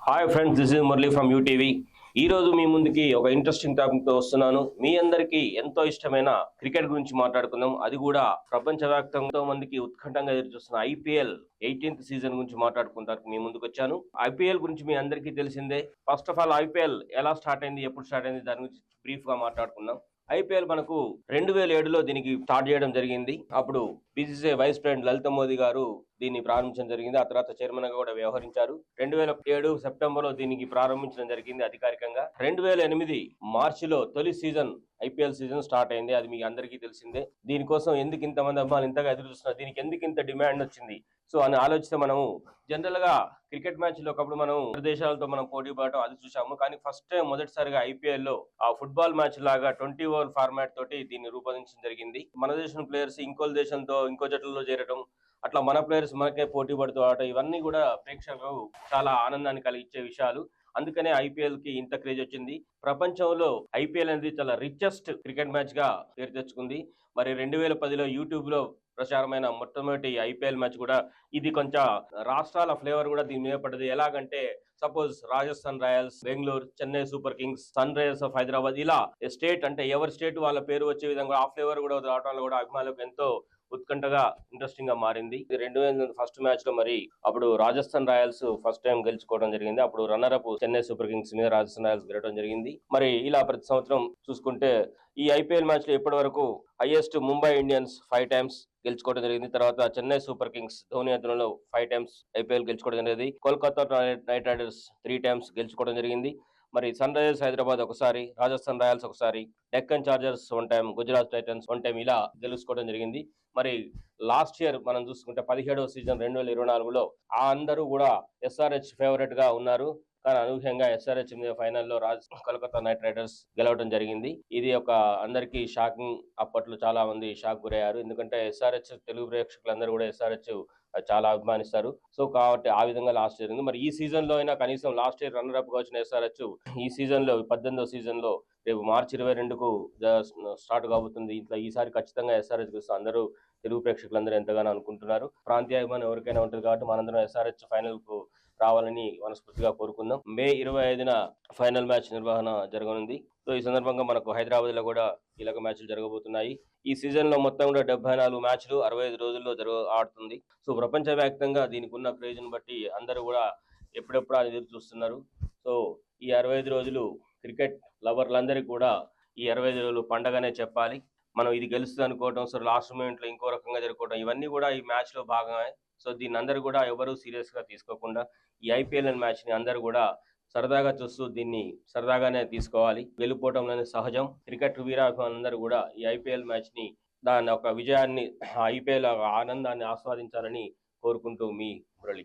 Hi friends, this is Murali from UTV. ఈ రోజు మీ ముందుకి ఒక ఇంట్రెస్టింగ్ టాపిక్ తో వస్తున్నాను. మీ అందరికీ ఎంతో ఇష్టమైన క్రికెట్ గురించి మాట్లాడుకుందాం. అది కూడా ప్రపంచవ్యాప్తంగా మందికి ఉత్కంఠంగా ఎదురుచూస్తున్న ఐపీఎల్ 18th సీజన్ గురించి మాట్లాడుకుంటారు మీ ముందుకు వచ్చాను. ఐపీఎల్ గురించి మీ అందరికీ తెలిసిందే. ఫస్ట్ ఆఫ్ ఆల్ ఐపీఎల్ ఎలా స్టార్ట్ అయింది, ఎప్పుడు స్టార్ట్ అయింది, దాని గురించి బ్రీఫ్ గా మాట్లాడుకుందాం. ఐపీఎల్ మనకు 2007లో దీనికి స్టార్ట్ చేయడం జరిగింది. అప్పుడు బీసీసీఐ వైస్ ప్రెసిడెంట్ లలిత మోదీ గారు దీన్ని ప్రారంభించడం జరిగింది. ఆ తర్వాత చైర్మన్ గా కూడా వ్యవహరించారు. 2007 సెప్టెంబర్ లో దీనికి ప్రారంభించడం జరిగింది అధికారికంగా. 2008 మార్చిలో తొలి సీజన్ ఐపీఎల్ సీజన్ స్టార్ట్ అయింది. అది మీకు అందరికీ తెలిసిందే. దీనికోసం ఎందుకు ఇంతమంది అభిమానులు ఇంతగా ఎదురు చూస్తున్నారు, దీనికి ఎందుకు ఇంత డిమాండ్ వచ్చింది సో అని ఆలోచిస్తే మనము జనరల్ గా క్రికెట్ మ్యాచ్ లో ఒకప్పుడు మనం దేశాలతో మనం పోటీ పడటం అది చూసాము. కానీ ఫస్ట్ టైం మొదటిసారిగా ఐపీఎల్ లో ఆ ఫుట్బాల్ మ్యాచ్ లాగా 20 ఓవర్ ఫార్మాట్ తోటి దీన్ని రూపొందించడం జరిగింది. మన దేశం ప్లేయర్స్ ఇంకో దేశంతో ఇంకో జట్లలో చేరడం, అట్లా మన ప్లేయర్స్ మనకే పోటీ పడుతూ ఆడటం, ఇవన్నీ కూడా ప్రేక్షకులకు చాలా ఆనందాన్ని కలిగించే విషయాలు. అందుకనే ఐపీఎల్ కి ఇంత క్రేజ్ వచ్చింది. ప్రపంచంలో ఐపీఎల్ అనేది చాలా రిచెస్ట్ క్రికెట్ మ్యాచ్ గా పేరు తెచ్చుకుంది. మరి 2010లో యూట్యూబ్ లో ప్రచారమైన మొట్టమొదటి ఐపీఎల్ మ్యాచ్ కూడా ఇది. కొంచెం రాష్ట్రాల ఫ్లేవర్ కూడా దీని మీద పడ్డది. ఎలాగంటే suppose Rajasthan Royals, Bengaluru, Chennai Super Kings, Sunrisers of Hyderabad, ఇలా స్టేట్ అంటే ఎవరి స్టేట్ వాళ్ళ పేరు వచ్చే విధంగా ఆ ఫ్లేవర్ కూడా రావడం కూడా అభిమానులకు ఎంతో ఉత్కంఠగా ఇంట్రెస్టింగ్ గా మారింది. 2000 ఫస్ట్ మ్యాచ్ లో మరి అప్పుడు రాజస్థాన్ రాయల్స్ ఫస్ట్ టైం గెలుచుకోవడం జరిగింది. అప్పుడు runner up Chennai Super Kings మీద రాజస్థాన్ రాయల్స్ గెలవడం జరిగింది. మరి ఇలా ప్రతి సంవత్సరం చూసుకుంటే ఈ ఐపీఎల్ మ్యాచ్ లో ఇప్పటి వరకు హైయెస్ట్ ముంబై ఇండియన్స్ 5 టైమ్స్ గెలుచుకోవడం జరిగింది. తర్వాత చెన్నై సూపర్ కింగ్స్ ధోని అతనంలో 5 టైమ్స్ ఐపీఎల్ గెలుచుకోవడం జరిగింది. కోల్కతా నైట్ రైడర్స్ 3 టైమ్స్ గెలుచుకోవడం జరిగింది. మరి సన్ రైజర్స్ హైదరాబాద్ ఒకసారి, రాజస్థాన్ రాయల్స్ ఒకసారి, Deccan chargers 1 time, Gujarat Titans 1 time ఇలా గెలుచుకోవడం జరిగింది. మరి లాస్ట్ ఇయర్ మనం చూసుకుంటే 17వ సీజన్ 2024లో ఆ అందరూ కూడా ఎస్ఆర్హెచ్ ఫేవరెట్ గా ఉన్నారు. కానీ అనూహ్యంగా ఎస్ఆర్హెచ్ మీద ఫైనల్లో కోల్కతా నైట్ రైడర్స్ గెలవడం జరిగింది. ఇది ఒక అందరికీ షాకింగ్. అప్పట్లో చాలా మంది షాక్ గురయ్యారు. ఎందుకంటే ఎస్ఆర్హెచ్ తెలుగు ప్రేక్షకులందరూ కూడా ఎస్ఆర్హెచ్ చాలా అభిమానిస్తారు. సో కాబట్టి ఆ విధంగా లాస్ట్ జరిగింది. మరి ఈ సీజన్ లో అయినా కనీసం లాస్ట్ ఇయర్ రన్నర్ అప్ గా వచ్చిన ఎస్ఆర్హెచ్ ఈ సీజన్ లో 18వ సీజన్ లో రేపు మార్చి 22కు స్టార్ట్ కాబోతుంది. ఇట్లా ఈసారి ఖచ్చితంగా ఎస్ఆర్హెచ్ కోసం అందరూ తెలుగు ప్రేక్షకులందరూ ఎంతగానో అనుకుంటున్నారు. ప్రాంతీయ అభిమానం ఎవరికైనా ఉంటుంది కాబట్టి మనందరం ఎస్ఆర్హెచ్ ఫైనల్ కు రావాలని మనస్ఫూర్తిగా కోరుకుందాం. మే 25న ఫైనల్ మ్యాచ్ నిర్వహణ జరగనుంది. సో ఈ సందర్భంగా మనకు హైదరాబాద్ లో కూడా కీలక మ్యాచ్లు జరగబోతున్నాయి. ఈ సీజన్ లో మొత్తం కూడా 74 మ్యాచ్లు 65 రోజుల్లో ఆడుతుంది. సో ప్రపంచ వ్యాప్తంగా దీనికి ఉన్న క్రేజ్ ని బట్టి అందరూ కూడా ఎప్పుడెప్పుడు ఎదురు చూస్తున్నారు. సో ఈ 65 రోజులు క్రికెట్ లవర్లందరికీ కూడా ఈ 65 రోజులు పండగనే చెప్పాలి. మనం ఇది గెలుస్తుంది అనుకోవడం, సో లాస్ట్ మూమెంట్ లో ఇంకో రకంగా జరుపుకోవడం, ఇవన్నీ కూడా ఈ మ్యాచ్ లో భాగమే. సో దీన్ని అందరూ కూడా ఎవరు సీరియస్ గా తీసుకోకుండా ఈ ఐపీఎల్ మ్యాచ్ ని అందరూ కూడా సరదాగా చూస్తూ దీన్ని సరదాగానే తీసుకోవాలి. గెలుపోవడం అనేది సహజం. క్రికెట్ వీరాభిమానులందరూ కూడా ఈ ఐపీఎల్ మ్యాచ్ ని దాని ఒక విజయాన్ని, ఐపీఎల్ ఆనందాన్ని ఆస్వాదించాలని కోరుకుంటూ మీ మురళి.